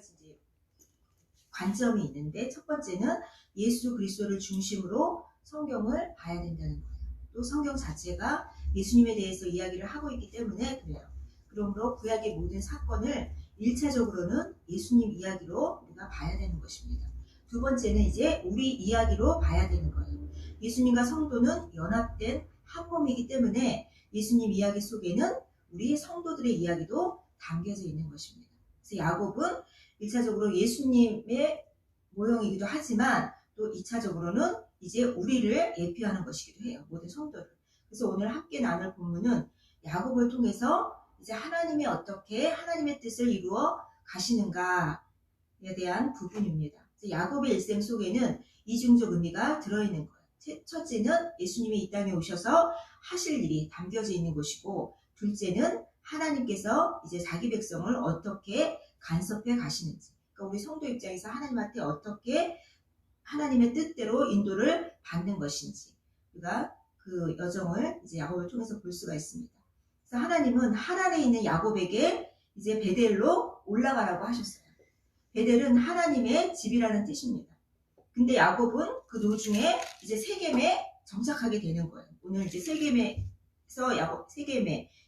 가지 이제 관점이 있는데, 첫 번째는 예수 그리스도를 중심으로 성경을 봐야 된다는 거예요. 또 성경 자체가 예수님에 대해서 이야기를 하고 있기 때문에 그래요. 그러므로 구약의 모든 사건을 1차적으로는 예수님 이야기로 우리가 봐야 되는 것입니다. 두 번째는 이제 우리 이야기로 봐야 되는 거예요. 예수님과 성도는 연합된 한 몸이기 때문에 예수님 이야기 속에는 우리 성도들의 이야기도 담겨져 있는 것입니다. 그래서 야곱은 1차적으로 예수님의 모형이기도 하지만 또 2차적으로는 이제 우리를 예표하는 것이기도 해요. 모든 성도를. 그래서 오늘 함께 나눌 본문은 야곱을 통해서 이제 하나님이 어떻게 하나님의 뜻을 이루어 가시는가에 대한 부분입니다. 야곱의 일생 속에는 이중적 의미가 들어있는 거예요. 첫째는 예수님이 이 땅에 오셔서 하실 일이 담겨져 있는 것이고, 둘째는 하나님께서 이제 자기 백성을 어떻게 간섭해 가시는지, 그러니까 우리 성도 입장에서 하나님한테 어떻게 하나님의 뜻대로 인도를 받는 것인지 우리가 그 여정을 이제 야곱을 통해서 볼 수가 있습니다. 그래서 하나님은 하란에 있는 야곱에게 이제 베델로 올라가라고 하셨어요. 베델은 하나님의 집이라는 뜻입니다. 근데 야곱은 그 도중에 이제 세겜에 정착하게 되는 거예요. 오늘 이제 세겜에서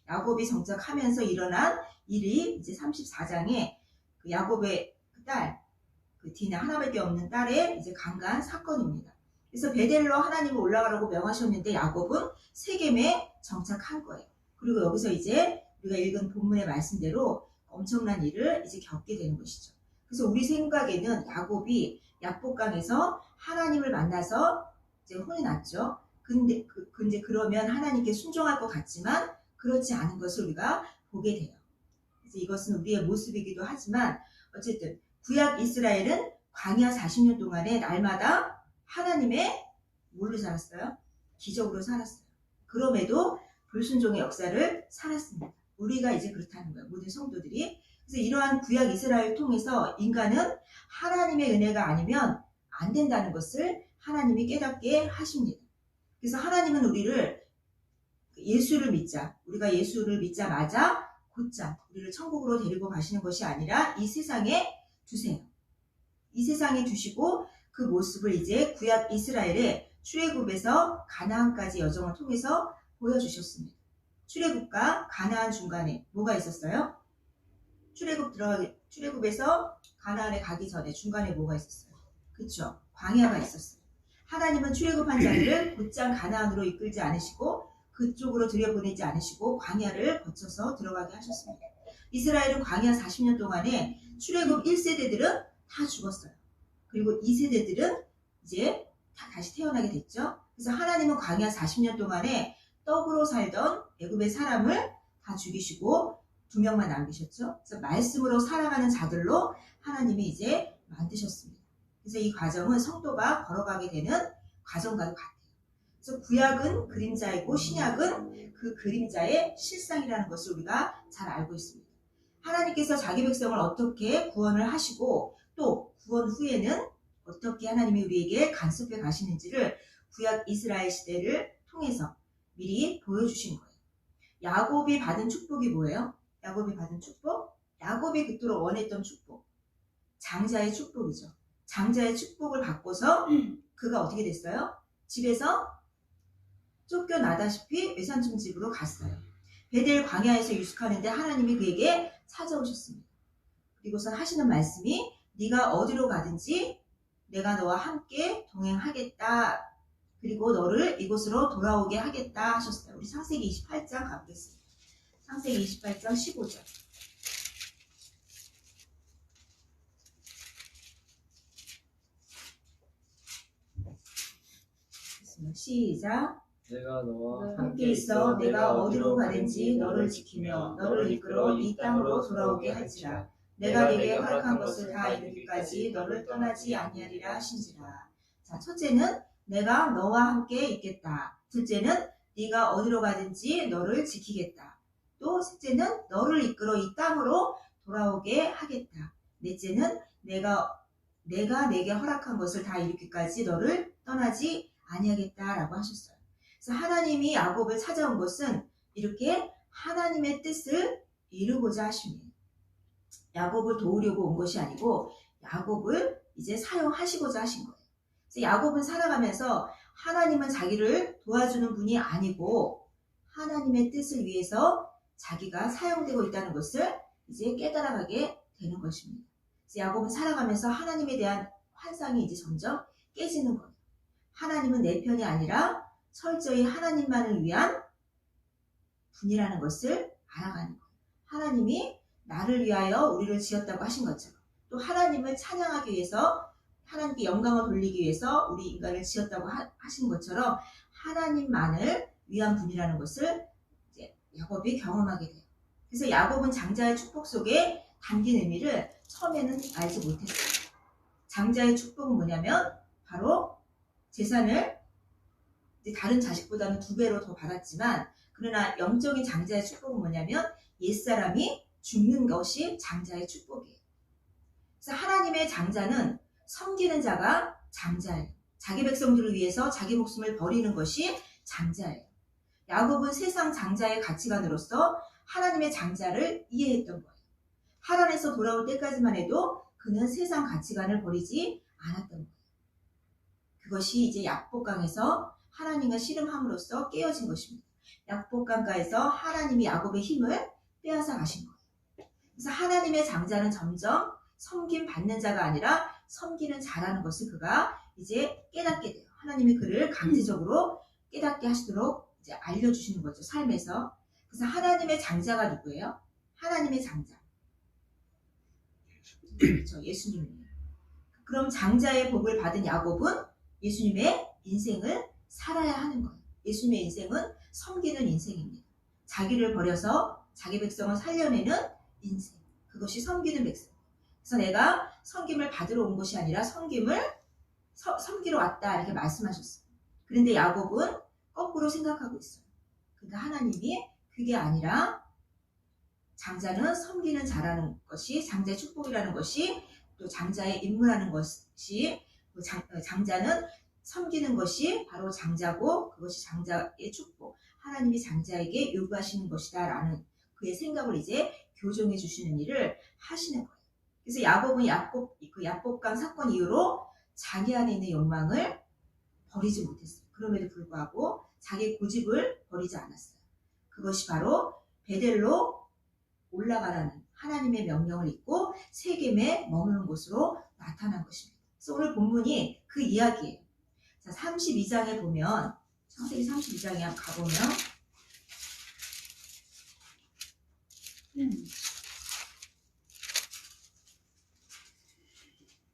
야곱이 정착하면서 일어난 일이 이제 34장에 그 야곱의 그 딸, 그 디나, 하나밖에 없는 딸의 이제 강간 사건입니다. 그래서 베델로 하나님을 올라가라고 명하셨는데 야곱은 세겜에 정착한 거예요. 그리고 여기서 이제 우리가 읽은 본문의 말씀대로 엄청난 일을 이제 겪게 되는 것이죠. 그래서 우리 생각에는 야곱이 약복강에서 하나님을 만나서 이제 혼이 났죠. 근데 그러면 하나님께 순종할 것 같지만 그렇지 않은 것을 우리가 보게 돼요. 그래서 이것은 우리의 모습이기도 하지만 어쨌든 구약 이스라엘은 광야 40년 동안에 날마다 하나님의 뭘로 살았어요? 기적으로 살았어요. 그럼에도 불순종의 역사를 살았습니다. 우리가 이제 그렇다는 거예요. 모든 성도들이. 그래서 이러한 구약 이스라엘을 통해서 인간은 하나님의 은혜가 아니면 안 된다는 것을 하나님이 깨닫게 하십니다. 그래서 하나님은 우리를 예수를 믿자, 우리가 예수를 믿자마자 곧장 우리를 천국으로 데리고 가시는 것이 아니라 이 세상에 두세요. 이 세상에 두시고 그 모습을 이제 구약 이스라엘의 출애굽에서 가나안까지 여정을 통해서 보여주셨습니다. 출애굽과 가나안 중간에 뭐가 있었어요? 출애굽에서 가나안에 가기 전에 중간에 뭐가 있었어요? 그렇죠? 광야가 있었어요. 하나님은 출애굽한 자들을 곧장 가나안으로 이끌지 않으시고 그쪽으로 들여보내지 않으시고 광야를 거쳐서 들어가게 하셨습니다. 이스라엘은 광야 40년 동안에 출애굽 1세대들은 다 죽었어요. 그리고 2세대들은 이제 다 다시 태어나게 됐죠. 그래서 하나님은 광야 40년 동안에 떡으로 살던 애굽의 사람을 다 죽이시고 2명만 남기셨죠. 그래서 말씀으로 살아가는 자들로 하나님이 이제 만드셨습니다. 그래서 이 과정은 성도가 걸어가게 되는 과정과도 같아요. 그래서 구약은 그림자이고 신약은 그 그림자의 실상이라는 것을 우리가 잘 알고 있습니다. 하나님께서 자기 백성을 어떻게 구원을 하시고 또 구원 후에는 어떻게 하나님이 우리에게 간섭해 가시는지를 구약 이스라엘 시대를 통해서 미리 보여주신 거예요. 야곱이 받은 축복이 뭐예요? 야곱이 받은 축복? 야곱이 그토록 원했던 축복. 장자의 축복이죠. 장자의 축복을 받고서 그가 어떻게 됐어요? 집에서 쫓겨나다시피 외삼촌 집으로 갔어요. 베델 광야에서 유숙하는데 하나님이 그에게 찾아오셨습니다. 그리고서 하시는 말씀이 네가 어디로 가든지 내가 너와 함께 동행하겠다. 그리고 너를 이곳으로 돌아오게 하겠다 하셨어요. 우리 창세기 28장 가보겠습니다. 창세기 28장 15절. 시작. 내가 너와 함께 있어 내가 어디로 가든지 너를 지키며 너를 이끌어 이 땅으로 돌아오게 할지라. 내가 네게 허락한 것을 다 이루기까지 너를 떠나지 아니하리라 하신지라. 자, 첫째는 내가 너와 함께 있겠다. 둘째는 네가 어디로 가든지 너를 지키겠다. 또 셋째는 너를 이끌어 이 땅으로 돌아오게 하겠다. 넷째는 내가 네게 허락한 것을 다 이루기까지 너를 떠나지 아니하겠다라고 하셨어요. 그래서 하나님이 야곱을 찾아온 것은 이렇게 하나님의 뜻을 이루고자 하십니다. 야곱을 도우려고 온 것이 아니고 야곱을 이제 사용하시고자 하신 거예요. 그래서 야곱은 살아가면서 하나님은 자기를 도와주는 분이 아니고 하나님의 뜻을 위해서 자기가 사용되고 있다는 것을 이제 깨달아가게 되는 것입니다. 그래서 야곱은 살아가면서 하나님에 대한 환상이 이제 점점 깨지는 거예요. 하나님은 내 편이 아니라 철저히 하나님만을 위한 분이라는 것을 알아가는 거예요. 하나님이 나를 위하여 우리를 지었다고 하신 것처럼 또 하나님을 찬양하기 위해서 하나님께 영광을 돌리기 위해서 우리 인간을 지었다고 하신 것처럼 하나님만을 위한 분이라는 것을 이제 야곱이 경험하게 돼요. 그래서 야곱은 장자의 축복 속에 담긴 의미를 처음에는 알지 못했어요. 장자의 축복은 뭐냐면 바로 재산을 이제 다른 자식보다는 2배로 더 받았지만 그러나 영적인 장자의 축복은 뭐냐면 옛사람이 죽는 것이 장자의 축복이에요. 그래서 하나님의 장자는 섬기는 자가 장자예요. 자기 백성들을 위해서 자기 목숨을 버리는 것이 장자예요. 야곱은 세상 장자의 가치관으로서 하나님의 장자를 이해했던 거예요. 하란에서 돌아올 때까지만 해도 그는 세상 가치관을 버리지 않았던 거예요. 그것이 이제 약복강에서 하나님과 씨름함으로써 깨어진 것입니다. 약복강가에서 하나님이 야곱의 힘을 빼앗아 가신 거예요. 그래서 하나님의 장자는 점점 섬김 받는 자가 아니라 섬기는 자라는 것을 그가 이제 깨닫게 돼요. 하나님이 그를 강제적으로 깨닫게 하시도록 이제 알려주시는 거죠. 삶에서. 그래서 하나님의 장자가 누구예요? 하나님의 장자. 그렇죠. 예수님이에요. 그럼 장자의 복을 받은 야곱은 예수님의 인생을 살아야 하는 거예요. 예수님의 인생은 섬기는 인생입니다. 자기를 버려서 자기 백성을 살려내는 인생. 그것이 섬기는 백성. 그래서 내가 섬김을 받으러 온 것이 아니라 섬기러 왔다 이렇게 말씀하셨어요. 그런데 야곱은 거꾸로 생각하고 있어요. 그러니까 하나님이 그게 아니라 장자는 섬기는 자라는 것이 장자의 축복이라는 것이 또 장자의 임무라는 것이 장자는 섬기는 것이 바로 장자고 그것이 장자의 축복 하나님이 장자에게 요구하시는 것이다 라는 그의 생각을 이제 교정해 주시는 일을 하시는 거예요. 그래서 야곱은 약복강 사건 이후로 자기 안에 있는 욕망을 버리지 못했어요. 그럼에도 불구하고 자기 고집을 버리지 않았어요. 그것이 바로 베델로 올라가라는 하나님의 명령을 잊고 세겜에 머무는 곳으로 나타난 것입니다. 그래서 오늘 본문이 그 이야기예요. 자, 32장에 보면 창세기 32장에 한번 가보면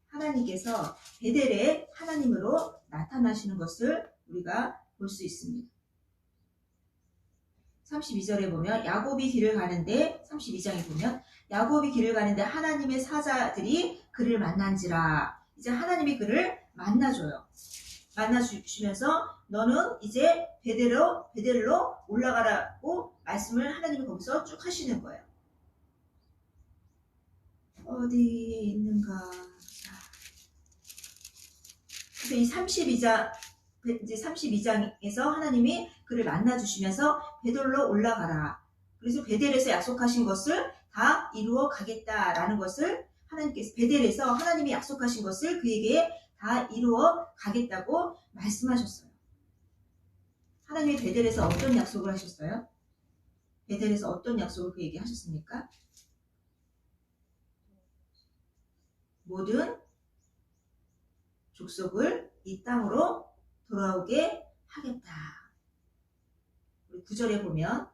하나님께서 베델에 하나님으로 나타나시는 것을 우리가 볼 수 있습니다. 32절에 보면 야곱이 길을 가는데 32장에 보면 야곱이 길을 가는데 하나님의 사자들이 그를 만난지라. 이제 하나님이 그를 만나줘요. 만나주시면서 너는 이제 베델로 올라가라고 말씀을 하나님이 거기서 쭉 하시는 거예요. 어디에 있는가. 그래서 이 32장에서 하나님이 그를 만나주시면서 베델로 올라가라. 그래서 베델에서 약속하신 것을 다 이루어 가겠다라는 것을 하나님께서 베델에서 하나님이 약속하신 것을 그에게 다 이루어 가겠다고 말씀하셨어요. 하나님이 베델에서 어떤 약속을 하셨어요? 베델에서 어떤 약속을 그에게 하셨습니까? 모든 족속을 이 땅으로 돌아오게 하겠다. 우리 9절에 보면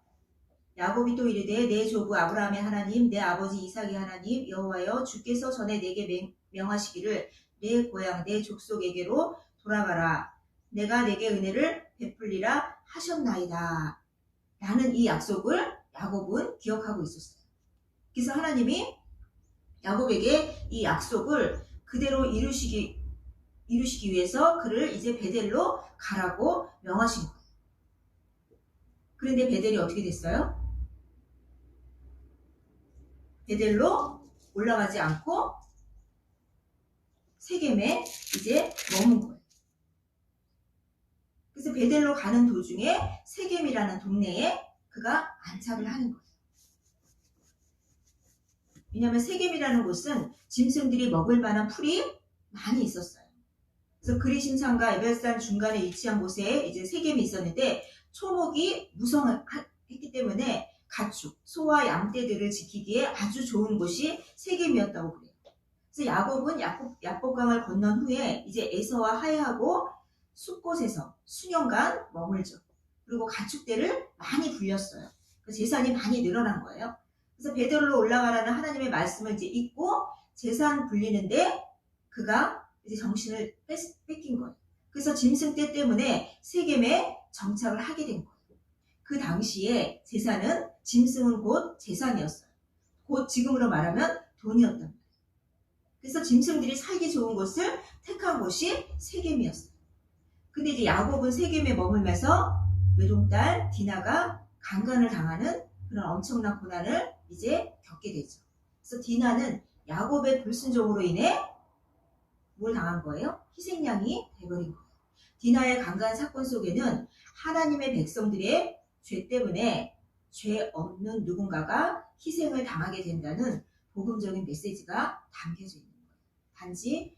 야곱이 또 이르되 내 조부 아브라함의 하나님 내 아버지 이삭의 하나님 여호와여 주께서 전에 내게 명하시기를 내 고향 내 족속에게로 돌아가라. 내가 내게 은혜를 베풀리라 하셨나이다. 라는 이 약속을 야곱은 기억하고 있었어요. 그래서 하나님이 야곱에게 이 약속을 그대로 이루시기 위해서 그를 이제 베델로 가라고 명하신 거예요. 그런데 베델이 어떻게 됐어요? 베델로 올라가지 않고 세겜에 이제 머문 거예요. 그래서 베델로 가는 도중에 세겜이라는 동네에 그가 안착을 하는 거예요. 왜냐하면 세겜이라는 곳은 짐승들이 먹을 만한 풀이 많이 있었어요. 그래서 그리심산과 에벨산 중간에 위치한 곳에 이제 세겜이 있었는데 초목이 무성했기 때문에 가축, 소와 양떼들을 지키기에 아주 좋은 곳이 세겜이었다고 그래요. 그래서 야곱은 야복강을 건넌 후에 이제 에서와 화해하고 숲곳에서 수년간 머물죠. 그리고 가축대를 많이 불렸어요. 그래서 재산이 많이 늘어난 거예요. 그래서 베델로 올라가라는 하나님의 말씀을 이제 잊고 재산 불리는데 그가 이제 정신을 뺏긴 거예요. 그래서 짐승떼 때문에 세겜에 정착을 하게 된 거예요. 그 당시에 재산은 짐승은 곧 재산이었어요. 곧 지금으로 말하면 돈이었단 말이에요. 그래서 짐승들이 살기 좋은 곳을 택한 곳이 세겜이었어요. 근데 이제 야곱은 세겜에 머물면서 외동딸 디나가 강간을 당하는 그런 엄청난 고난을 이제 겪게 되죠. 그래서 디나는 야곱의 불순종으로 인해 뭘 당한 거예요? 희생양이 돼버린 거예요. 디나의 강간 사건 속에는 하나님의 백성들의 죄 때문에 죄 없는 누군가가 희생을 당하게 된다는 복음적인 메시지가 담겨져 있는 거예요. 단지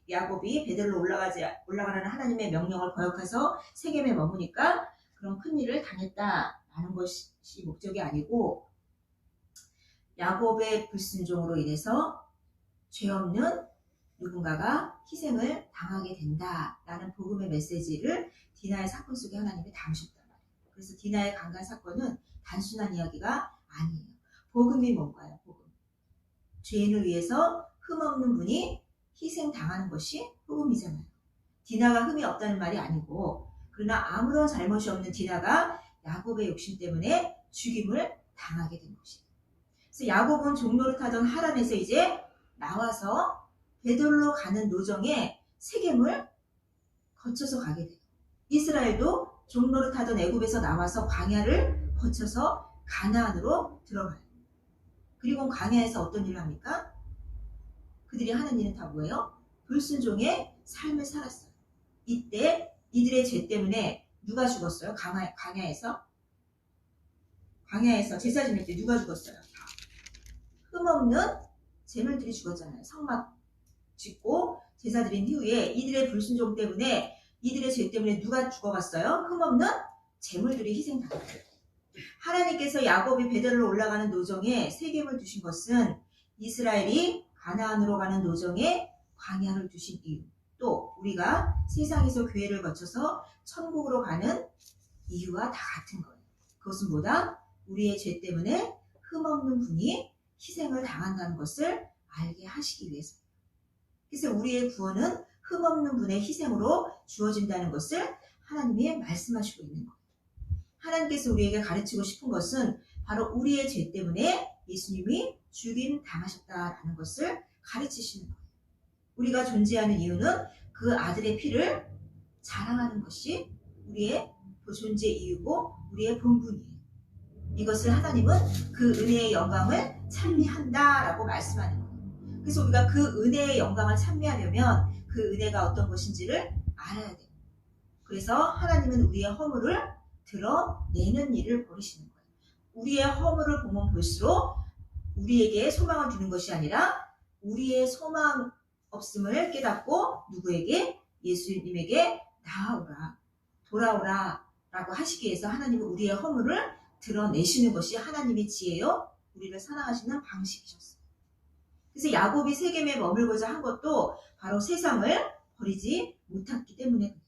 야곱이 베델로 올라가라는 하나님의 명령을 거역해서 세겜에 머무니까 그런 큰 일을 당했다라는 것이 목적이 아니고 야곱의 불순종으로 인해서 죄 없는 누군가가 희생을 당하게 된다라는 복음의 메시지를 디나의 사건 속에 하나님이 담으셨단 말이에요. 그래서 디나의 강간 사건은 단순한 이야기가 아니에요. 복음이 뭔가요? 복음. 죄인을 위해서 흠없는 분이 희생당하는 것이 복음이잖아요. 디나가 흠이 없다는 말이 아니고 그러나 아무런 잘못이 없는 디나가 야곱의 욕심 때문에 죽임을 당하게 된 것이에요. 그래서 야곱은 종로를 타던 하란에서 이제 나와서 베들로 가는 노정에 세겜을 거쳐서 가게 돼요. 이스라엘도 종로를 타던 애굽에서 나와서 광야를 거쳐서 가나안으로 들어가요. 그리고 광야에서 어떤 일을 합니까? 그들이 하는 일은 다 뭐예요? 불순종의 삶을 살았어요. 이때 이들의 죄 때문에 누가 죽었어요? 광야에서 제사 지낼 때 누가 죽었어요? 흠없는 제물들이 죽었잖아요. 성막 짓고 제사 드린 이후에 이들의 불순종 때문에 이들의 죄 때문에 누가 죽어갔어요? 흠없는 제물들이 희생당했어요. 하나님께서 야곱이 베델로 올라가는 노정에 세겜을 두신 것은 이스라엘이 가나안으로 가는 노정에 광야를 두신 이유, 또 우리가 세상에서 교회를 거쳐서 천국으로 가는 이유와 다 같은 거예요. 그것은 뭐다? 우리의 죄 때문에 흠없는 분이 희생을 당한다는 것을 알게 하시기 위해서. 그래서 우리의 구원은 흠없는 분의 희생으로 주어진다는 것을 하나님이 말씀하시고 있는 거예요. 하나님께서 우리에게 가르치고 싶은 것은 바로 우리의 죄 때문에 예수님이 죽임 당하셨다라는 것을 가르치시는 거예요. 우리가 존재하는 이유는 그 아들의 피를 자랑하는 것이 우리의 존재 이유고 우리의 본분이에요. 이것을 하나님은 그 은혜의 영광을 찬미한다라고 말씀하는 거예요. 그래서 우리가 그 은혜의 영광을 찬미하려면 그 은혜가 어떤 것인지를 알아야 돼요. 그래서 하나님은 우리의 허물을 드러내는 일을 벌이시는 거예요. 우리의 허물을 보면 볼수록 우리에게 소망을 주는 것이 아니라 우리의 소망 없음을 깨닫고 누구에게? 예수님에게 나아오라, 돌아오라 라고 하시기 위해서 하나님은 우리의 허물을 드러내시는 것이 하나님의 지혜요, 우리를 사랑하시는 방식이셨어요. 그래서 야곱이 세겜에 머물고자 한 것도 바로 세상을 버리지 못했기 때문에 그래요.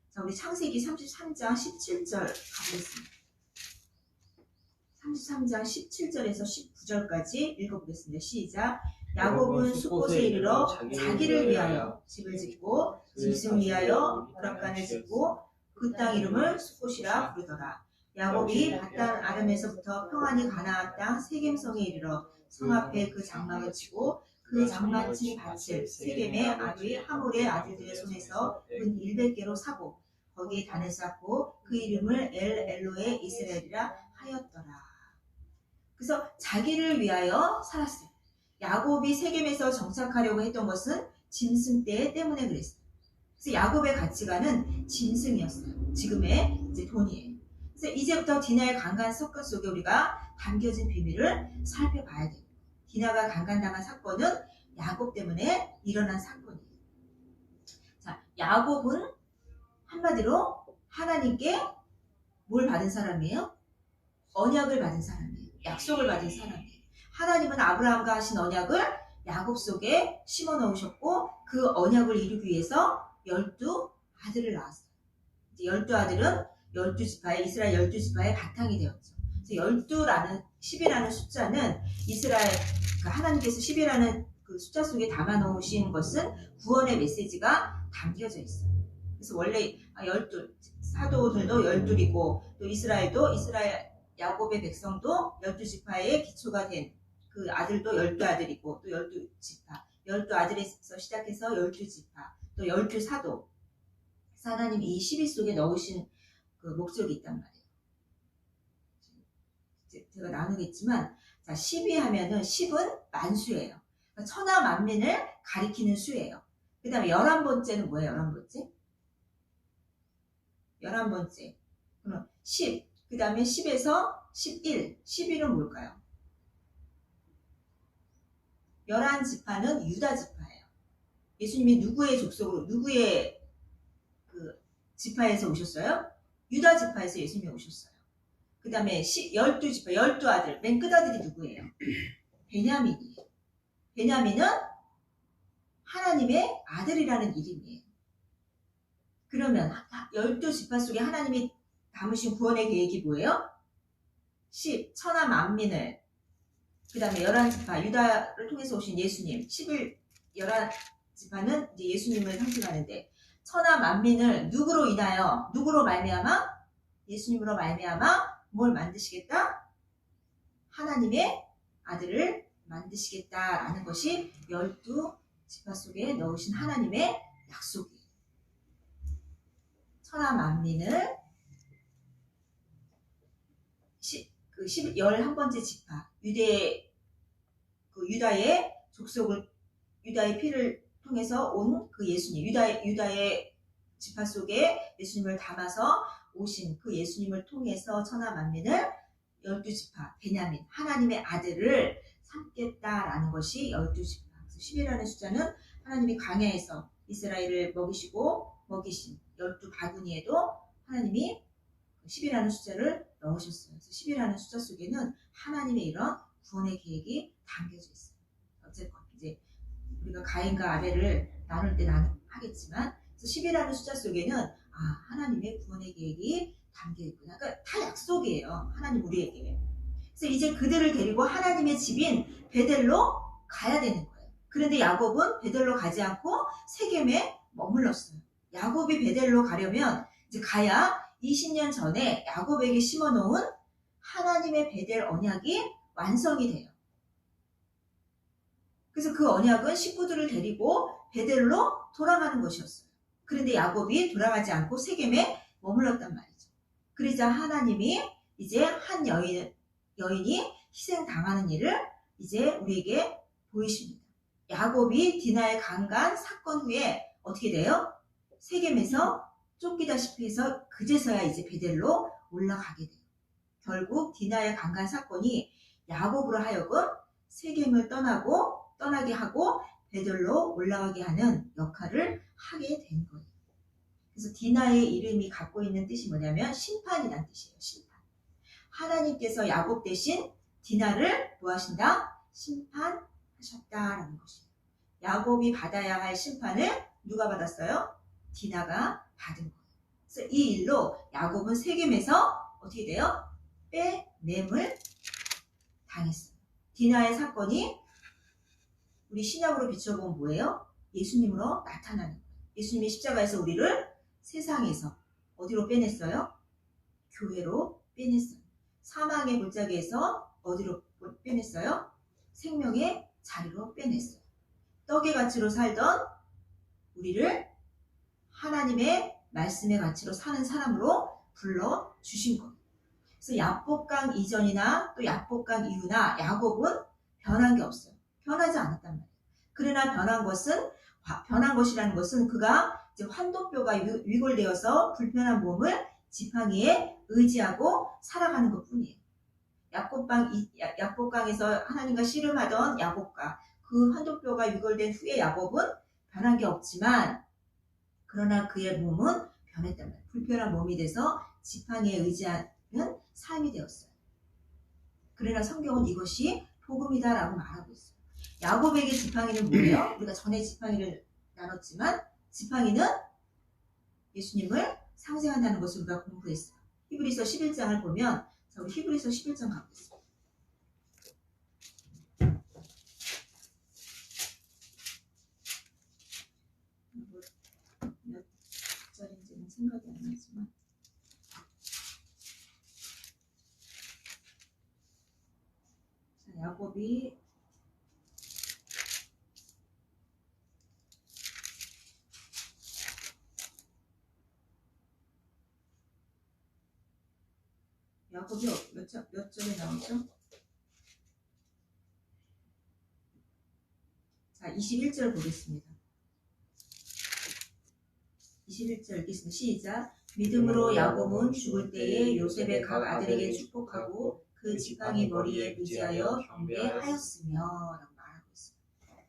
자, 우리 창세기 33장 17절 가보겠습니다. 33장 17절에서 19절까지 읽어보겠습니다. 시작. 야곱은 숫곳에 이르러 자기를 위하여 집을 짓고 짐승을 위하여 부락간을 짓고 그 땅 이름을 숫곳이라 부르더라. 야곱이 바단 아람에서부터 평안히 가나안 땅 세겜성에 이르러 성 앞에 그 장막을 치고 그 장막 친 밭을 세겜의 아들 하몰의 아들들의 손에서 은 100개로 사고 거기에 단을 쌓고 그 이름을 엘로에 이스라엘이라 하였더라. 그래서 자기를 위하여 살았어요. 야곱이 세겜에서 정착하려고 했던 것은 짐승떼 때문에 그랬어요. 그래서 야곱의 가치관은 짐승이었어요. 지금의 이제 돈이에요. 그래서 이제부터 디나의 강간 사건 속에 우리가 담겨진 비밀을 살펴봐야 돼요. 디나가 강간당한 사건은 야곱 때문에 일어난 사건이에요. 자, 야곱은 한마디로 하나님께 뭘 받은 사람이에요? 언약을 받은 사람이에요. 약속을 받은 사람이에요. 하나님은 아브라함과 하신 언약을 야곱 속에 심어 넣으셨고 그 언약을 이루기 위해서 12아들을 낳았어요. 이제 12아들은 12지파의 이스라엘 12지파의 바탕이 되었죠. 그래서 10이라는 숫자는 이스라엘 하나님께서 10이라는 그 숫자 속에 담아 놓으신 것은 구원의 메시지가 담겨져 있어요. 그래서 원래 12 사도들도 12이고 또 이스라엘도 이스라엘 야곱의 백성도 12지파의 기초가 된 그 아들도 12아들이고 또 12지파 12아들에서 시작해서 12지파 또 12사도 하나님이 이 12 속에 넣으신 그 목적이 있단 말이에요. 제가 나누겠지만 자 12 하면은 10은 만수예요. 그러니까 천하 만민을 가리키는 수예요. 그 다음에 11번째는 뭐예요? 11번째? 11번째 그럼 10 그 다음에 10에서 11 11은 뭘까요? 11지파는 유다지파예요. 예수님이 누구의 족속으로 누구의 그 지파에서 오셨어요? 유다지파에서 예수님이 오셨어요. 그 다음에 12지파 12아들 맨 끝아들이 누구예요? 베냐민이에요. 베냐민은 하나님의 아들이라는 이름이에요. 그러면 12지파 속에 하나님이 담으신 구원의 계획이 뭐예요? 10 천하 만민을 그 다음에 11지파 유다를 통해서 오신 예수님 11 11지파는 이제 예수님을 상징하는데 천하 만민을 누구로 인하여 누구로 말미암아 예수님으로 말미암아 뭘 만드시겠다? 하나님의 아들을 만드시겠다라는 것이 12지파 속에 넣으신 하나님의 약속이에요. 천하 만민을 11번째 지파 유다의 족속을 유다의 피를 통해서 온 그 예수님 유다의 지파 속에 예수님을 담아서 오신 그 예수님을 통해서 천하 만민을 12지파 베냐민 하나님의 아들을 삼겠다라는 것이 12지파. 그래서 10이라는 숫자는 하나님이 광야에서 이스라엘을 먹이신 12바구니에도 하나님이 10이라는 숫자를 넣으셨어요. 그래서 10이라는 숫자 속에는 하나님의 이런 구원의 계획이 담겨져 있어요. 어쨌건 이제 우리가 가인과 아벨을 나눌 때 하겠지만 그래서 10이라는 숫자 속에는 하나님의 구원의 계획이 담겨 있구나. 그러니까 다 약속이에요. 하나님 우리에게. 그래서 이제 그들을 데리고 하나님의 집인 베델로 가야 되는 거예요. 그런데 야곱은 베델로 가지 않고 세겜에 머물렀어요. 야곱이 베델로 가려면 이제 가야 20년 전에 야곱에게 심어놓은 하나님의 베델 언약이 완성이 돼요. 그래서 그 언약은 식구들을 데리고 베델로 돌아가는 것이었어요. 그런데 야곱이 돌아가지 않고 세겜에 머물렀단 말이죠. 그러자 하나님이 이제 한 여인이 희생당하는 일을 이제 우리에게 보이십니다. 야곱이 디나의 강간 사건 후에 어떻게 돼요? 세겜에서 쫓기다시피 해서 그제서야 이제 베델로 올라가게 돼요. 결국 디나의 강간 사건이 야곱으로 하여금 세겜을 떠나게 하고 베델로 올라가게 하는 역할을 하게 된 거예요. 그래서 디나의 이름이 갖고 있는 뜻이 뭐냐면 심판이란 뜻이에요. 심판. 하나님께서 야곱 대신 디나를 뭐 하신다? 심판하셨다라는 것이에요. 야곱이 받아야 할 심판을 누가 받았어요? 디나가 받은 거예요. 그래서 이 일로 야곱은 세겜에서 어떻게 돼요? 빼냄을 당했어요. 디나의 사건이 우리 신약으로 비춰보면 뭐예요? 예수님으로 나타나는 거예요. 예수님이 십자가에서 우리를 세상에서 어디로 빼냈어요? 교회로 빼냈어요. 사망의 골짜기에서 어디로 빼냈어요? 생명의 자리로 빼냈어요. 떡의 가치로 살던 우리를 하나님의 말씀의 가치로 사는 사람으로 불러주신 거예요. 그래서 야복강 이전이나 또 야복강 이후나 야곱은 변한 게 없어요. 변하지 않았단 말이에요. 그러나 변한 것이라는 것은 그가 이제 환도뼈가 위골되어서 불편한 몸을 지팡이에 의지하고 살아가는 것 뿐이에요. 야곱강에서 하나님과 씨름하던 야곱과 그 환도뼈가 유골된 후에 야곱은 변한 게 없지만 그러나 그의 몸은 변했단 말이에요. 불편한 몸이 돼서 지팡이에 의지하는 삶이 되었어요. 그러나 성경은 이것이 복음이다라고 말하고 있어요. 야곱에게 지팡이는 뭐예요? 우리가 전에 지팡이를 나눴지만 지팡이는 예수님을 상징한다는 것을 우리가 공부했어요. 히브리서 11장을 보면 자, 우리 히브리서 11장 가보겠습니다. 몇 절인지는 생각이 안 나지만 자, 야곱이 몇 절에 나오죠? 자, 21절 보겠습니다. 21절 읽겠습니다. 시작. 믿음으로 야곱은 죽을 때에 요셉의 각 아들에게 축복하고 그 지팡이 머리에 의지하여 경배하였으며 라고 말하고 있습니다.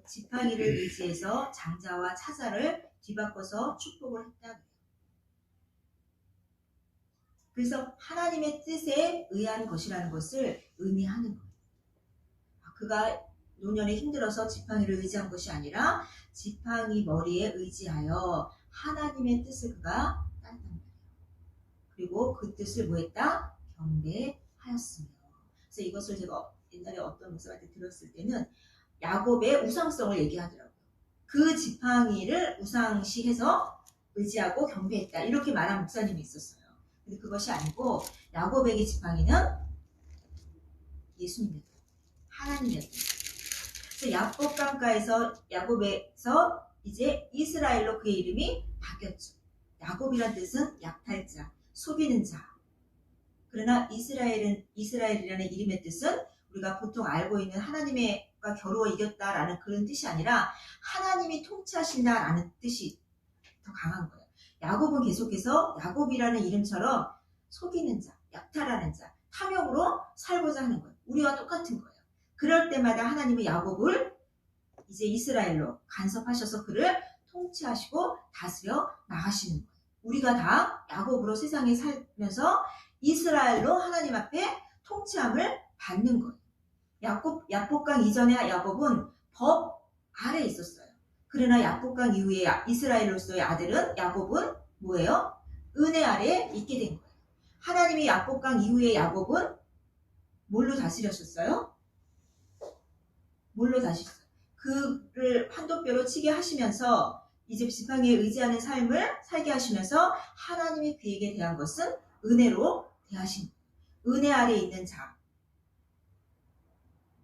지팡이를 의지해서 장자와 차자를 뒤바꿔서 축복을 했다 그래요. 그래서 하나님의 뜻에 의한 것이라는 것을 의미하는 거예요. 그가 노년에 힘들어서 지팡이를 의지한 것이 아니라 지팡이 머리에 의지하여 하나님의 뜻을 그가 따랐단 말이에요. 그리고 그 뜻을 뭐했다? 경배하였으며. 그래서 이것을 제가 옛날에 어떤 목사한테 들었을 때는 야곱의 우상성을 얘기하더라고요. 그 지팡이를 우상시해서 의지하고 경배했다. 이렇게 말한 목사님이 있었어요. 근데 그것이 아니고 야곱에게 지팡이는 예수님이었다. 하나님이었다. 그래서 야곱에서 이제 이스라엘로 그의 이름이 바뀌었죠. 야곱이란 뜻은 약탈자, 속이는 자. 그러나 이스라엘이라는 이름의 뜻은 우리가 보통 알고 있는 하나님과 겨루어 이겼다라는 그런 뜻이 아니라 하나님이 통치하신다라는 뜻이 더 강한 거예요. 야곱은 계속해서 야곱이라는 이름처럼 속이는 자, 약탈하는 자, 탐욕으로 살고자 하는 거예요. 우리와 똑같은 거예요. 그럴 때마다 하나님은 야곱을 이제 이스라엘로 간섭하셔서 그를 통치하시고 다스려 나가시는 거예요. 우리가 다 야곱으로 세상에 살면서 이스라엘로 하나님 앞에 통치함을 받는 거예요. 야복강 이전에 야곱은 법 아래에 있었어요. 그러나 야복강 이후에 이스라엘로서의 아들은 야곱은 뭐예요? 은혜 아래에 있게 된 거예요. 하나님이 야복강 이후에 야곱은 뭘로 다스리셨어요? 뭘로 다스렸어요? 그를 환도뼈로 치게 하시면서 이제 지팡이에 의지하는 삶을 살게 하시면서 하나님이 그에게 대한 것은 은혜로 대하신 거예요. 은혜 아래에 있는 자.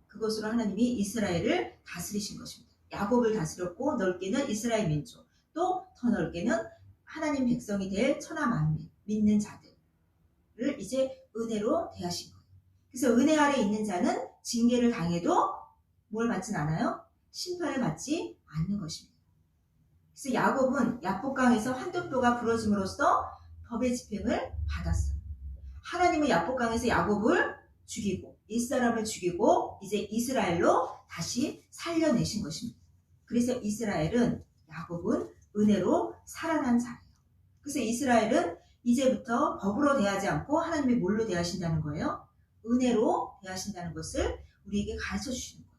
그것으로 하나님이 이스라엘을 다스리신 것입니다. 야곱을 다스렸고 넓게는 이스라엘 민족, 또 더 넓게는 하나님 백성이 될 천하 만민, 믿는 자들을 이제 은혜로 대하신 거예요. 그래서 은혜 아래에 있는 자는 징계를 당해도 뭘 받진 않아요? 심판을 받지 않는 것입니다. 그래서 야곱은 야복강에서 환도뼈가 부러짐으로써 법의 집행을 받았어요. 하나님은 야복강에서 야곱을 죽이고 옛사람을 죽이고 이제 이스라엘로 다시 살려내신 것입니다. 그래서 이스라엘은 야곱은 은혜로 살아난 자예요. 그래서 이스라엘은 이제부터 법으로 대하지 않고 하나님이 뭘로 대하신다는 거예요? 은혜로 대하신다는 것을 우리에게 가르쳐 주시는 거예요.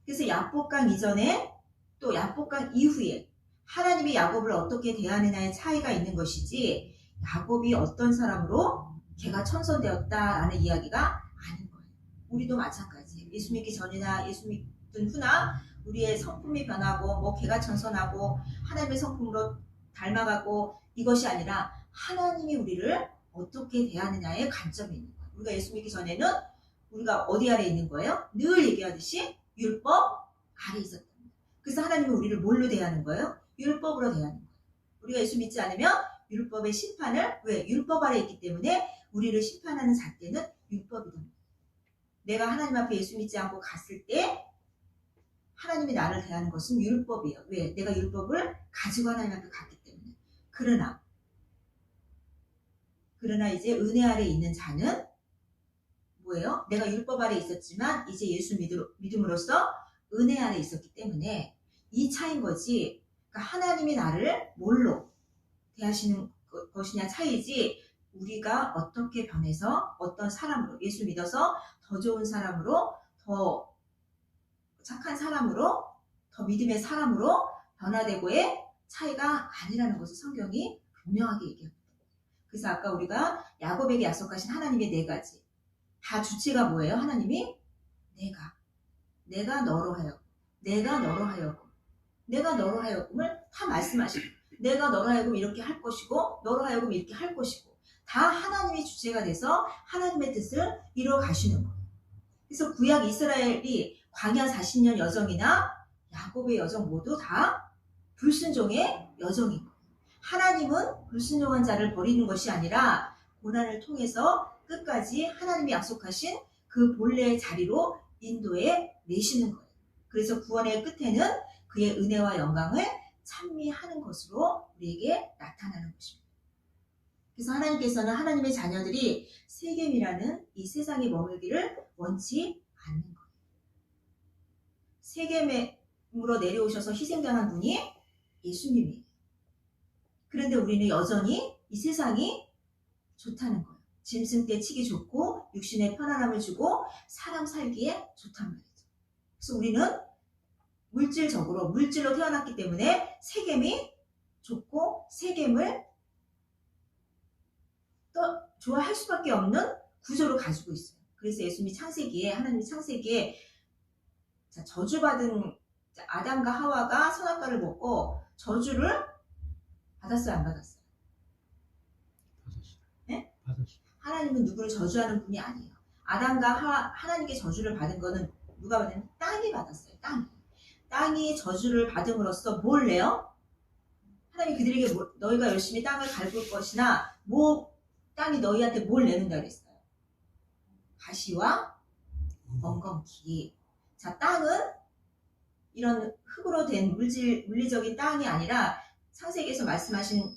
그래서 야복강 이전에 또 야복강 이후에 하나님이 야곱을 어떻게 대하느냐의 차이가 있는 것이지 야곱이 어떤 사람으로 걔가 천선되었다라는 이야기가 아닌 거예요. 우리도 마찬가지예요. 예수 믿기 전이나 예수 믿든 후나 우리의 성품이 변하고 뭐 걔가 천선하고 하나님의 성품으로 닮아가고 이것이 아니라 하나님이 우리를 어떻게 대하느냐의 관점이 있는 거예요. 우리가 예수 믿기 전에는 우리가 어디 아래 있는 거예요? 늘 얘기하듯이 율법 아래 있었답니다. 그래서 하나님은 우리를 뭘로 대하는 거예요? 율법으로 대하는 거예요. 우리가 예수 믿지 않으면 율법의 심판을 왜? 율법 아래 있기 때문에 우리를 심판하는 잣대는 율법이다. 내가 하나님 앞에 예수 믿지 않고 갔을 때 하나님이 나를 대하는 것은 율법이에요. 왜? 내가 율법을 가지고 하나님 앞에 갔기 때문에. 그러나 이제 은혜 아래 있는 자는 뭐예요? 내가 율법 아래 있었지만 이제 예수 믿음으로써 은혜 아래 있었기 때문에 이 차이인 거지. 그러니까 하나님이 나를 뭘로 대하시는 것이냐 차이지, 우리가 어떻게 변해서 어떤 사람으로 예수 믿어서 더 좋은 사람으로, 더 착한 사람으로, 더 믿음의 사람으로 변화되고의 차이가 아니라는 것을 성경이 분명하게 얘기합니다. 그래서 아까 우리가 야곱에게 약속하신 하나님의 네 가지, 다 주체가 뭐예요? 하나님이 내가 너로 하여금, 내가 너로 하여금을 다 말씀하시고, 내가 너로 하여금 이렇게 할 것이고 너로 하여금 이렇게 할 것이고, 다 하나님이 주체가 돼서 하나님의 뜻을 이루어 가시는 거예요. 그래서 구약 이스라엘이 광야 40년 여정이나 야곱의 여정 모두 다 불순종의 여정인 거예요. 하나님은 불순종한 자를 버리는 것이 아니라 고난을 통해서 끝까지 하나님이 약속하신 그 본래의 자리로 인도해 내시는 거예요. 그래서 구원의 끝에는 그의 은혜와 영광을 찬미하는 것으로 우리에게 나타나는 것입니다. 그래서 하나님께서는 하나님의 자녀들이 세겜이라는 이 세상에 머물기를 원치 않는 거예요. 세겜으로 내려오셔서 희생당한 분이 예수님이에요. 그런데 우리는 여전히 이 세상이 좋다는 거예요. 짐승 떼 치기 좋고 육신의 편안함을 주고 사람 살기에 좋단 말이죠. 그래서 우리는 물질로 태어났기 때문에 세겜이 좋고 세겜을 또 좋아할 수밖에 없는 구조를 가지고 있어요. 그래서 예수님이 하나님이 창세기에 저주받은 아담과 하와가 선악과를 먹고 저주를 받았어요, 안 받았어요? 받았어요. 네? 받았어요. 하나님은 누구를 저주하는 분이 아니에요. 아담과 하나님께 저주를 받은 거는 누가 받았냐면 땅이 받았어요. 땅이 저주를 받음으로써 뭘 내요? 하나님이 그들에게 너희가 열심히 땅을 갈굴 것이나 땅이 너희한테 뭘 내는다 그랬어요? 가시와 엉겅퀴. 자, 땅은 이런 흙으로 된 물리적인 땅이 아니라 창세기에서 말씀하신,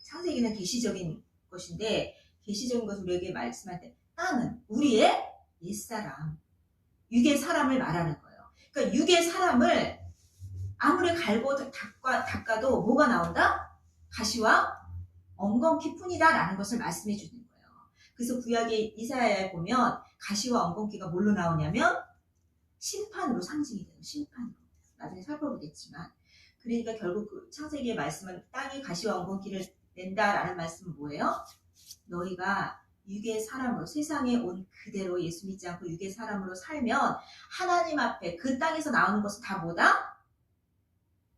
창세기는 계시적인 것인데 계시적인 것을 우리에게 말씀할 때 땅은 우리의 옛사람, 육의 사람을 말하는 거예요. 그러니까 육의 사람을 아무리 갈고 닦아도 뭐가 나온다? 가시와 엉겅퀴 뿐이다 라는 것을 말씀해 주는 거예요. 그래서 구약의 이사야에 보면 가시와 엉겅퀴가 뭘로 나오냐면 심판으로 상징이 돼요. 심판으로. 나중에 살펴보겠지만. 그러니까 결국 그 창세기의 말씀은 땅이 가시와 엉겅퀴를 낸다라는 말씀은 뭐예요? 너희가 육의 사람으로, 세상에 온 그대로 예수 믿지 않고 육의 사람으로 살면 하나님 앞에 그 땅에서 나오는 것은 다 뭐다?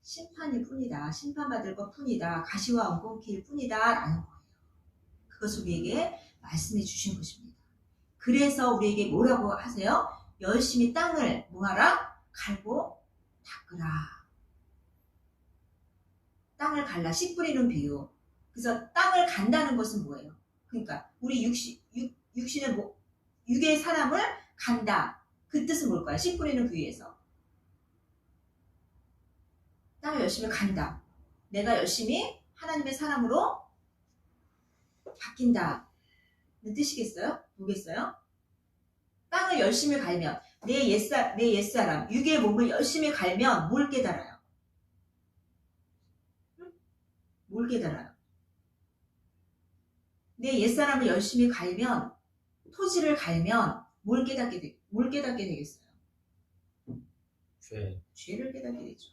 심판일 뿐이다. 심판받을 것 뿐이다. 가시와 엉겅퀴일 뿐이다 라는 거예요. 그것을 우리에게 말씀해 주신 것입니다. 그래서 우리에게 뭐라고 하세요? 열심히 땅을 뭐하라? 갈고 닦으라. 땅을 갈라. 씨 뿌리는 비유. 그래서 땅을 간다는 것은 뭐예요? 그러니까 우리 육신의 육의 사람을 간다. 그 뜻은 뭘까요? 씨 뿌리는 비유에서 땅을 열심히 간다. 내가 열심히 하나님의 사람으로 바뀐다는 뜻이겠어요? 뭐겠어요? 땅을 열심히 갈면 내 옛사람, 육의 몸을 열심히 갈면 뭘 깨달아요? 뭘 깨달아요? 내 옛사람을 열심히 갈면, 토지를 갈면 뭘 깨닫게 되겠어요? 죄를 깨닫게 되죠.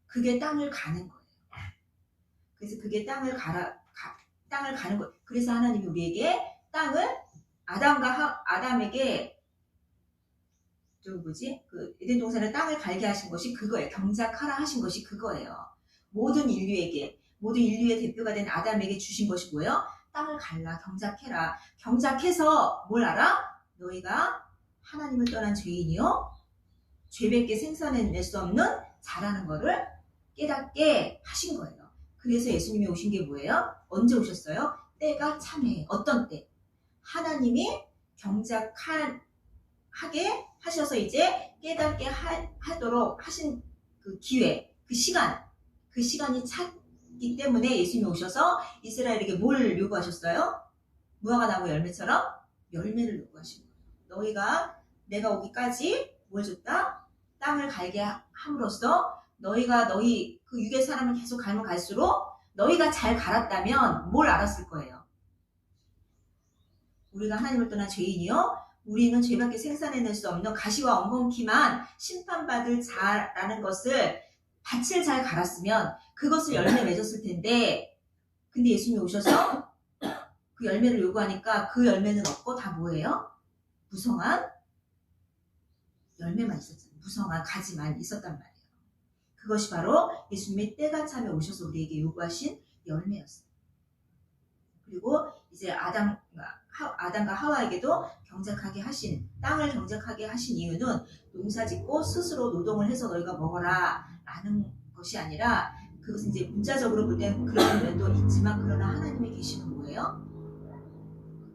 그게 땅을 가는 거예요. 그래서 그게 땅을 가는 거예요. 그래서 하나님이 우리에게 땅을 아담에게 그 에덴 동산에 땅을 갈게 하신 것이 그거예요. 경작하라 하신 것이 그거예요. 모든 인류의 대표가 된 아담에게 주신 것이 뭐예요? 땅을 갈라, 경작해라. 경작해서 뭘 알아? 너희가 하나님을 떠난 죄인이요, 죄밖에 생산해낼 수 없는 자라는 거를 깨닫게 하신 거예요. 그래서 예수님이 오신 게 뭐예요? 언제 오셨어요? 때가 참해. 어떤 때? 하나님이 경작하게 하셔서 이제 깨닫게 하도록 하신 그 기회, 그 시간이 찼기 때문에 예수님이 오셔서 이스라엘에게 뭘 요구하셨어요? 무화과 나무 열매처럼 열매를 요구하신 거예요. 너희가 내가 오기까지 뭘 줬다? 땅을 갈게 함으로써 너희가 너희 그 육의 사람을 계속 갈면 갈수록 너희가 잘 갈았다면 뭘 알았을 거예요? 우리가 하나님을 떠난 죄인이요? 우리는 죄밖에 생산해낼 수 없는 가시와 엉겅퀴만 심판받을 자라는 것을 밭을 잘 갈았으면 그것을 열매 맺었을 텐데, 근데 예수님이 오셔서 그 열매를 요구하니까 그 열매는 없고 다 뭐예요? 무성한 열매만 있었잖아요. 무성한 가지만 있었단 말이에요. 그것이 바로 예수님의 때가 참에 오셔서 우리에게 요구하신 열매였어요. 그리고 이제 아담과 하와에게도 경작하게 하신, 땅을 경작하게 하신 이유는 농사짓고 스스로 노동을 해서 너희가 먹어라 라는 것이 아니라, 그것은 이제 문자적으로 볼 때는 그런 면도 있지만, 그러나 하나님의 계시는 뭐예요?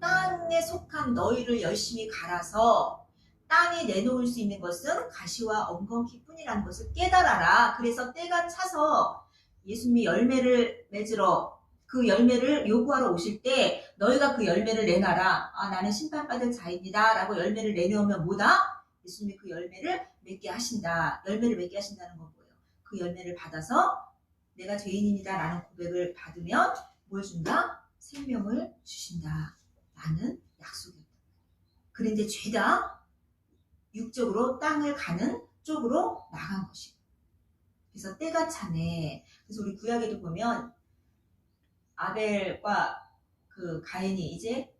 땅에 속한 너희를 열심히 갈아서 땅에 내놓을 수 있는 것은 가시와 엉겅퀴 뿐이라는 것을 깨달아라. 그래서 때가 차서 예수님이 열매를 맺으러, 그 열매를 요구하러 오실 때 너희가 그 열매를 내놔라. 아, 나는 심판받을 자입니다 라고 열매를 내놓으면 뭐다? 예수님이 그 열매를 맺게 하신다. 열매를 맺게 하신다는 건 뭐예요? 그 열매를 받아서 내가 죄인입니다 라는 고백을 받으면 뭘 준다? 생명을 주신다 라는 약속이었다. 그런데 죄다 육적으로 땅을 가는 쪽으로 나간 것이고, 그래서 때가 차네. 그래서 우리 구약에도 보면 아벨과 그 가인이 이제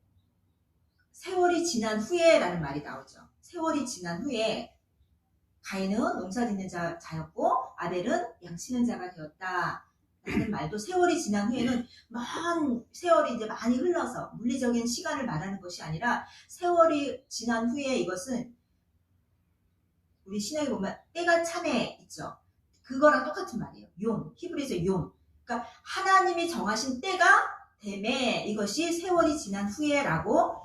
세월이 지난 후에라는 말이 나오죠. 세월이 지난 후에 가인은 농사짓는 자였고 아벨은 양치는 자가 되었다 라는 말도, 세월이 지난 후에는 먼 세월이 이제 많이 흘러서 물리적인 시간을 말하는 것이 아니라, 세월이 지난 후에 이것은 우리 신약에 보면 때가 참에 있죠. 그거랑 똑같은 말이에요. 용, 히브리서 용. 그러니까 하나님이 정하신 때가 되매 이것이 세월이 지난 후에라고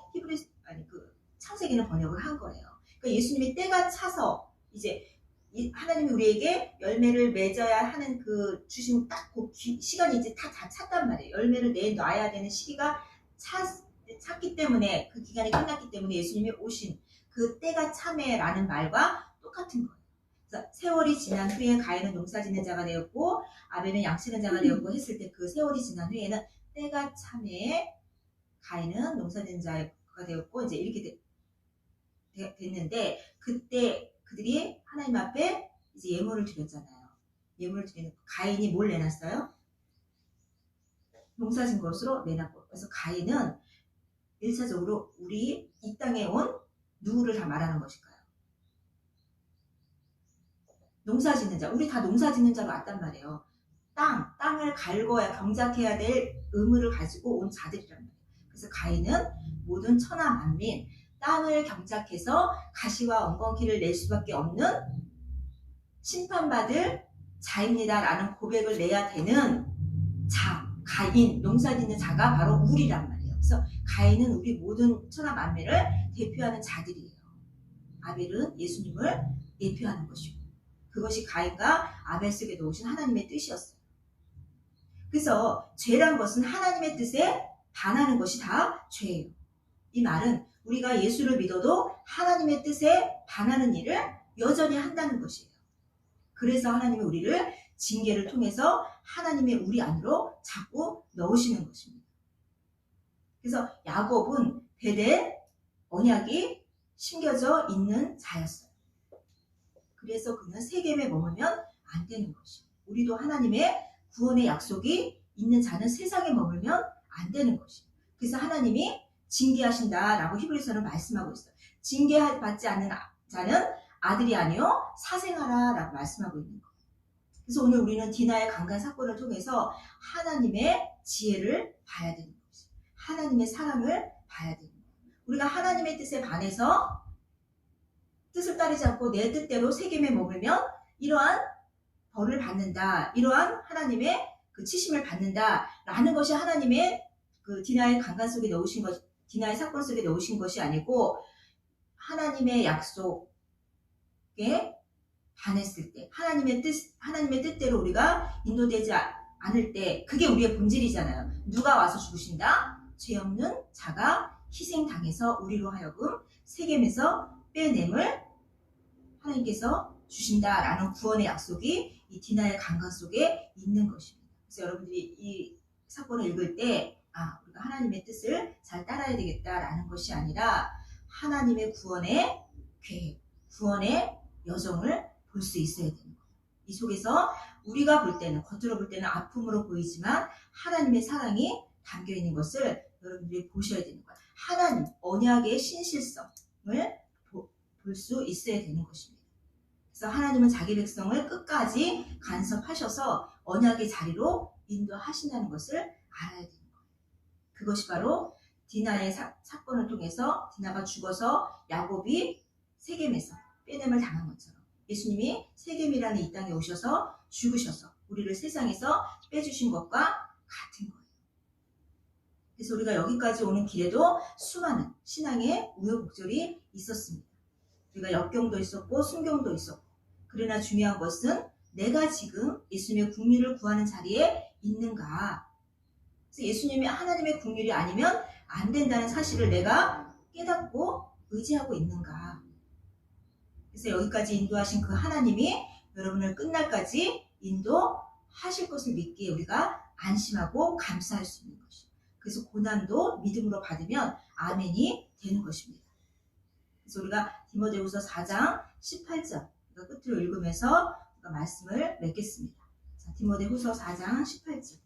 창세기는 번역을 한 거예요. 그러니까 예수님이 때가 차서 이제 하나님이 우리에게 열매를 맺어야 하는 그 주신 딱 그 시간이 이제 다 찼단 말이에요. 열매를 내놔야 되는 시기가 찼기 때문에, 그 기간이 끝났기 때문에 예수님이 오신 그 때가 참에라는 말과 똑같은 거예요. 그래서 세월이 지난 후에 가인은 농사짓는 자가 되었고 아벨은 양치는 자가 되었고 했을 때, 그 세월이 지난 후에는 때가 참에 가인은 농사짓는 자가 되었고 이제 이렇게 됐는데, 그때 그들이 하나님 앞에 이제 예물을 드렸잖아요. 예물을 드리는, 가인이 뭘 내놨어요? 농사진 것으로 내놨고. 그래서 가인은 1차적으로 우리 이 땅에 온 누구를 다 말하는 것일까요? 농사짓는 자. 우리 다 농사짓는 자로 왔단 말이에요. 땅을 갈궈야, 경작해야 될 의무를 가지고 온 자들이란 말이에요. 그래서 가인은 모든 천하 만민, 땅을 경작해서 가시와 엉겅퀴를 낼 수밖에 없는 심판받을 자입니다 라는 고백을 내야 되는 자, 가인, 농사짓는 자가 바로 우리란 말이에요. 그래서 가인은 우리 모든 천하 만민을 대표하는 자들이에요. 아벨은 예수님을 대표하는 것이고, 그것이 가인과 아벨 속에 놓으신 하나님의 뜻이었어요. 그래서 죄란 것은 하나님의 뜻에 반하는 것이 다 죄예요. 이 말은 우리가 예수를 믿어도 하나님의 뜻에 반하는 일을 여전히 한다는 것이에요. 그래서 하나님이 우리를 징계를 통해서 하나님의 우리 안으로 자꾸 넣으시는 것입니다. 그래서 야곱은 베델 언약이 심겨져 있는 자였어요. 그래서 그는 세겜에 머물면 안 되는 것이에요. 우리도 하나님의 구원의 약속이 있는 자는 세상에 머물면 안 되는 것이에요. 그래서 하나님이 징계하신다라고 히브리서는 말씀하고 있어요. 징계받지 않는 자는 아들이 아니요 사생아라라고 말씀하고 있는 거예요. 그래서 오늘 우리는 디나의 강간 사건을 통해서 하나님의 지혜를 봐야 되는 거죠. 하나님의 사랑을 봐야 되는 거예요. 우리가 하나님의 뜻에 반해서 뜻을 따르지 않고 내 뜻대로 세겜에 머물면 이러한 벌을 받는다, 이러한 하나님의 그 치심을 받는다라는 것이 하나님의 그 디나의 강간 속에 넣으신 것, 디나의 사건 속에 넣으신 것이 아니고, 하나님의 약속에 반했을 때, 하나님의 뜻대로 우리가 인도되지 않을 때, 그게 우리의 본질이잖아요. 누가 와서 죽으신다? 죄 없는 자가 희생당해서 우리로 하여금 세겜에서 빼냄을 하나님께서 주신다라는 구원의 약속이 이 디나의 강간 속에 있는 것입니다. 그래서 여러분들이 이 사건을 읽을 때 우리가 하나님의 뜻을 잘 따라야 되겠다라는 것이 아니라 하나님의 구원의 계획, 구원의 여정을 볼 수 있어야 되는 거예요. 이 속에서 우리가 볼 때는, 겉으로 볼 때는 아픔으로 보이지만 하나님의 사랑이 담겨 있는 것을 여러분들이 보셔야 되는 거예요. 하나님, 언약의 신실성을 볼 수 있어야 되는 것입니다. 그래서 하나님은 자기 백성을 끝까지 간섭하셔서 언약의 자리로 인도하신다는 것을 알아야 되는 거예요. 그것이 바로 디나의 사건을 통해서 디나가 죽어서 야곱이 세겜에서 빼냄을 당한 것처럼 예수님이 세겜이라는 이 땅에 오셔서 죽으셔서 우리를 세상에서 빼주신 것과 같은 거예요. 그래서 우리가 여기까지 오는 길에도 수많은 신앙의 우여곡절이 있었습니다. 우리가 역경도 있었고 순경도 있었고, 그러나 중요한 것은 내가 지금 예수님의 국리를 구하는 자리에 있는가. 그래서 예수님이 하나님의 국률이 아니면 안 된다는 사실을 내가 깨닫고 의지하고 있는가. 그래서 여기까지 인도하신 그 하나님이 여러분을 끝날까지 인도하실 것을 믿기에 우리가 안심하고 감사할 수 있는 것이죠. 그래서 고난도 믿음으로 받으면 아멘이 되는 것입니다. 그래서 우리가 디모데후서 4장 18절 끝으로 읽으면서 말씀을 맺겠습니다. 자, 디모데후서 4장 18절.